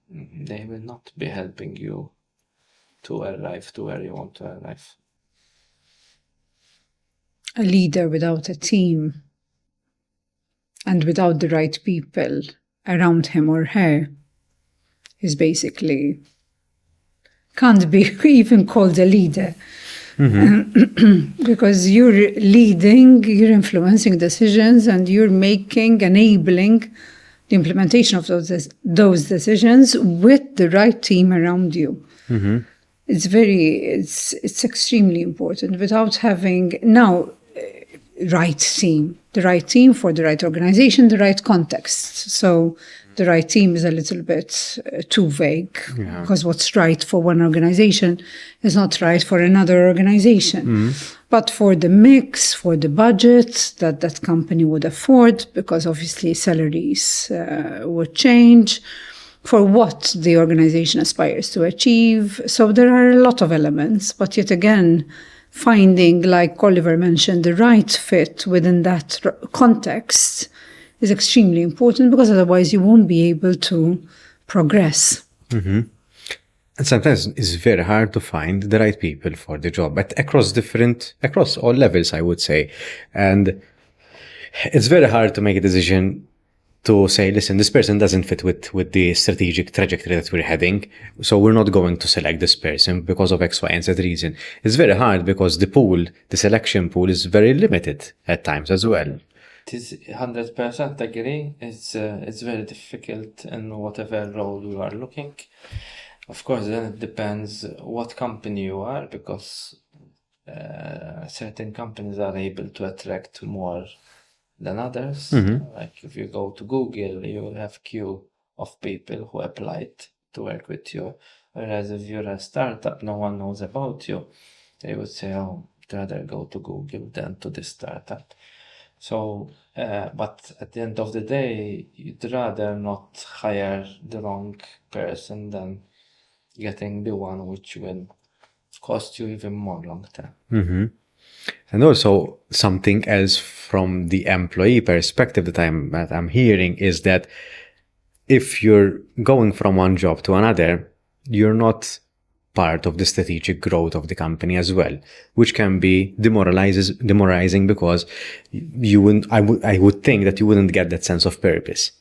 Speaker 3: they will not be helping you to arrive to where you want to arrive.
Speaker 2: A leader without a team and without the right people around him or her is basically can't be even called a leader. Because you're leading, you're influencing decisions, and you're enabling the implementation of those decisions with the right team around you. It's extremely important. Without having right team, the right team for the right organization, the right context. So the right team is a little bit too vague, because what's right for one organization is not right for another organization. But for the mix, for the budget that company would afford, because obviously salaries would change, for what the organization aspires to achieve. So there are a lot of elements, but yet again, finding, like Oliver mentioned, the right fit within that context is extremely important, because otherwise you won't be able to progress.
Speaker 1: And sometimes it's very hard to find the right people for the job, but across all levels, I would say. And it's very hard to make a decision to say, listen, this person doesn't fit with the strategic trajectory that we're heading, so we're not going to select this person because of X, Y, and Z reason. It's very hard because the selection pool is very limited at times as well.
Speaker 3: It is 100% agree. It's very difficult in whatever role you are looking. Of course, then it depends what company you are, because certain companies are able to attract more than others. Like if you go to Google, you will have queue of people who applied to work with you. Whereas if you're a startup, no one knows about you. They would say, oh, I'd rather go to Google than to this startup. So, but at the end of the day, you'd rather not hire the wrong person than getting the one which will cost you even more long term.
Speaker 1: And also something else from the employee perspective that I'm hearing is that if you're going from one job to another, you're not part of the strategic growth of the company as well, which can be demoralizing because I would think that you wouldn't get that sense of purpose.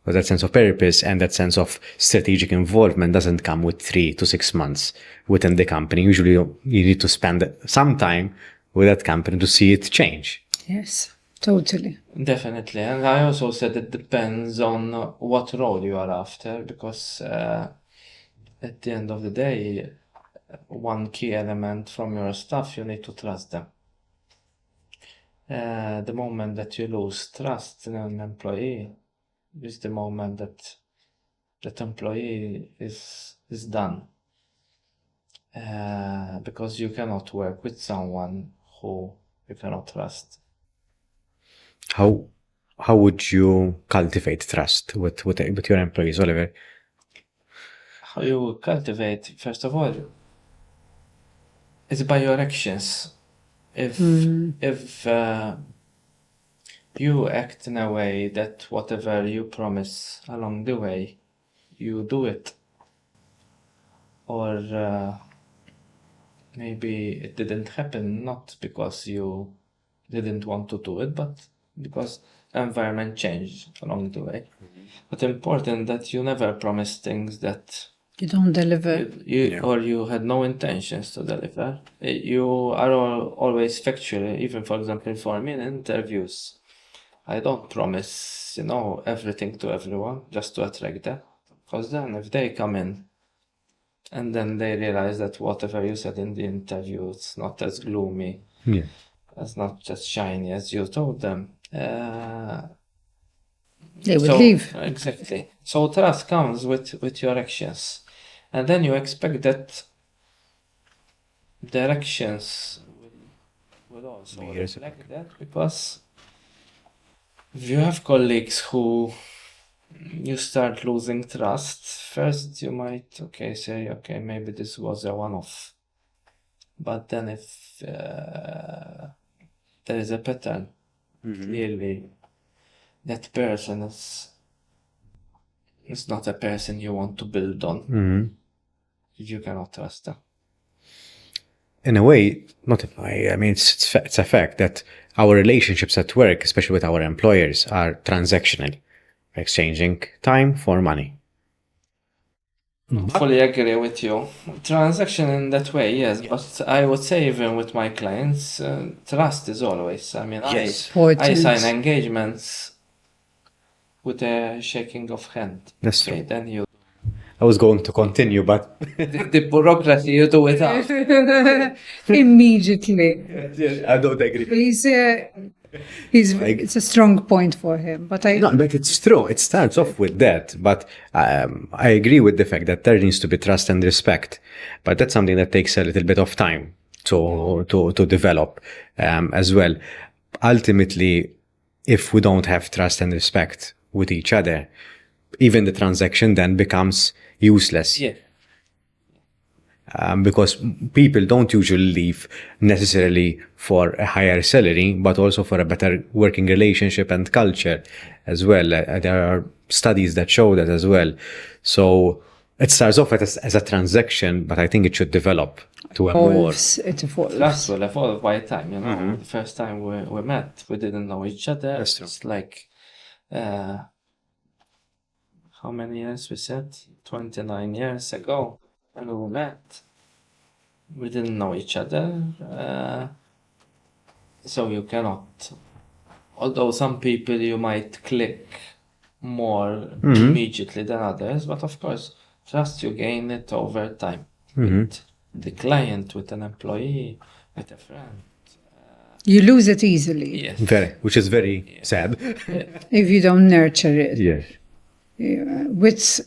Speaker 1: But that sense of purpose and that sense of strategic involvement doesn't come with 3 to 6 months within the company. Usually you need to spend some time with that company to see it change.
Speaker 2: Yes, totally.
Speaker 3: Definitely. And I also said it depends on what role you are after, because at the end of the day, one key element from your staff, you need to trust them. The moment that you lose trust in an employee is the moment that that employee is done. Because you cannot work with someone who you cannot trust.
Speaker 1: How would you cultivate trust with your employees, Oliver?
Speaker 3: How you cultivate, first of all, is by your actions. If you act in a way that whatever you promise along the way, you do it, or maybe it didn't happen not because you didn't want to do it, but because environment changed along the way. But important that you never promise things that
Speaker 2: You don't deliver.
Speaker 3: or you had no intentions to deliver. You are always factual. Even, for example, for me in interviews, I don't promise, everything to everyone just to attract them. Because then if they come in and then they realize that whatever you said in the interview, it's not as gloomy, it's not as shiny as you told them,
Speaker 2: they would leave.
Speaker 3: Exactly. So trust comes with your actions. And then you expect that their actions will also reflect that, because if you have colleagues who you start losing trust, first you might say, maybe this was a one-off. But then if there is a pattern, clearly that person is not a person you want to build on. You cannot trust them.
Speaker 1: In a way, not in a way, I mean, it's a fact that our relationships at work, especially with our employers, are transactional, exchanging time for money.
Speaker 3: Fully agree with you. Transaction in that way, yes. But I would say even with my clients, trust is always. I mean, I sign engagements with a shaking of hand.
Speaker 1: That's true.
Speaker 3: Then you.
Speaker 1: I was going to continue, but
Speaker 3: the bureaucracy, you do it out.
Speaker 2: Immediately.
Speaker 1: I don't agree.
Speaker 2: It's a strong point for him, but
Speaker 1: but it's true. It starts off with that, but I agree with the fact that there needs to be trust and respect, but that's something that takes a little bit of time to develop as well. Ultimately, if we don't have trust and respect with each other, even the transaction then becomes useless.
Speaker 3: Yeah.
Speaker 1: Because people don't usually leave necessarily for a higher salary, but also for a better working relationship and culture as well. There are studies that show that as well. So it starts off as a transaction, but I think it should develop to a more.
Speaker 2: It evolves.
Speaker 3: Trust will evolve by time. The first time we met, we didn't know each other.
Speaker 1: That's true.
Speaker 3: It's like, how many years we said? 29 years ago. And we met. We didn't know each other. So you cannot. Although some people you might click more immediately than others, but of course, Trust, you gain it over time. With the client, with an employee, with a friend.
Speaker 2: You lose it easily
Speaker 3: Yes.
Speaker 1: Which is very sad.
Speaker 2: if you don't nurture it.
Speaker 1: Yes.
Speaker 2: With,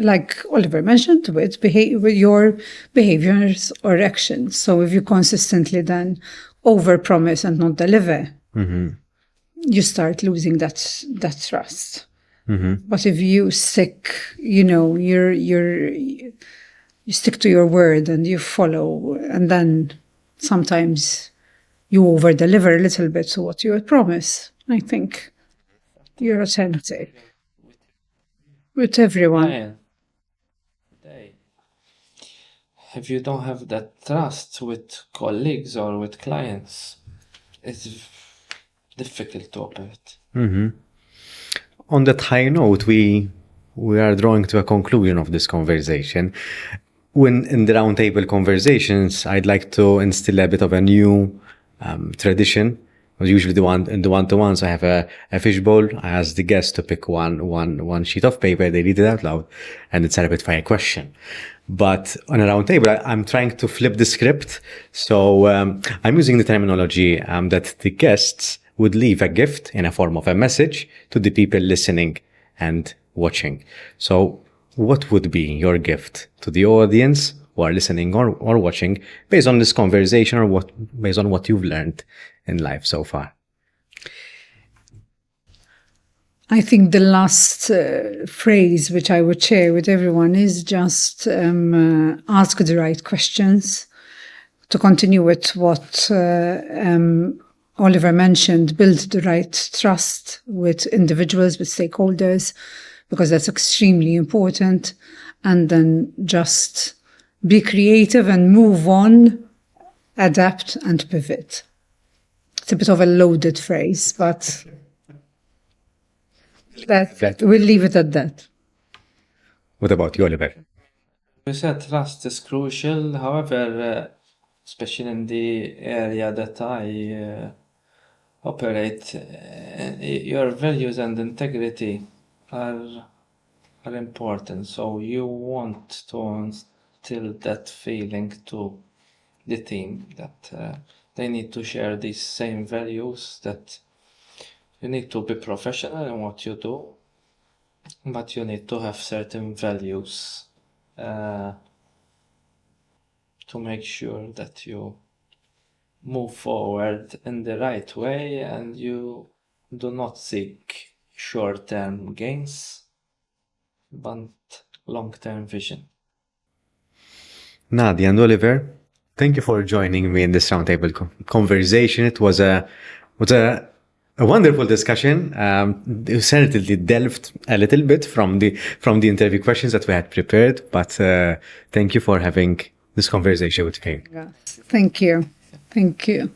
Speaker 2: like Oliver mentioned, with your behaviors or actions. So if you consistently then overpromise and not deliver, you start losing that trust. But if you stick, you stick to your word and you follow, and then sometimes you over deliver a little bit to what you would promise. I think you're authentic with everyone.
Speaker 3: Client. If you don't have that trust with colleagues or with clients, it's difficult to operate.
Speaker 1: On that high note, we are drawing to a conclusion of this conversation. When in the roundtable conversations, I'd like to instill a bit of a new tradition. Usually in the one-to-ones, I have a fishbowl. I ask the guest to pick one sheet of paper. They read it out loud, and it's a rapid fire question. But on a roundtable, I'm trying to flip the script. So I'm using the terminology that the guests would leave a gift in a form of a message to the people listening and watching. So what would be your gift to the audience who are listening or watching based on this conversation or based on what you've learned in life so far?
Speaker 2: I think the last phrase which I would share with everyone is just ask the right questions. To continue with what Oliver mentioned, build the right trust with individuals, with stakeholders, because that's extremely important. And then just be creative and move on, adapt and pivot. It's a bit of a loaded phrase, but we'll leave it at that.
Speaker 1: What about you, Oliver?
Speaker 3: We said trust is crucial. However, especially in the area that I operate, your values and integrity are important. So you want to instill that feeling to the team that they need to share these same values, that you need to be professional in what you do, but you need to have certain values to make sure that you move forward in the right way and you do not seek short-term gains, but long-term vision.
Speaker 1: Nadia and Oliver, thank you for joining me in this roundtable conversation. It was a wonderful discussion. We certainly delved a little bit from the interview questions that we had prepared, but thank you for having this conversation with me.
Speaker 2: Thank you. Thank you.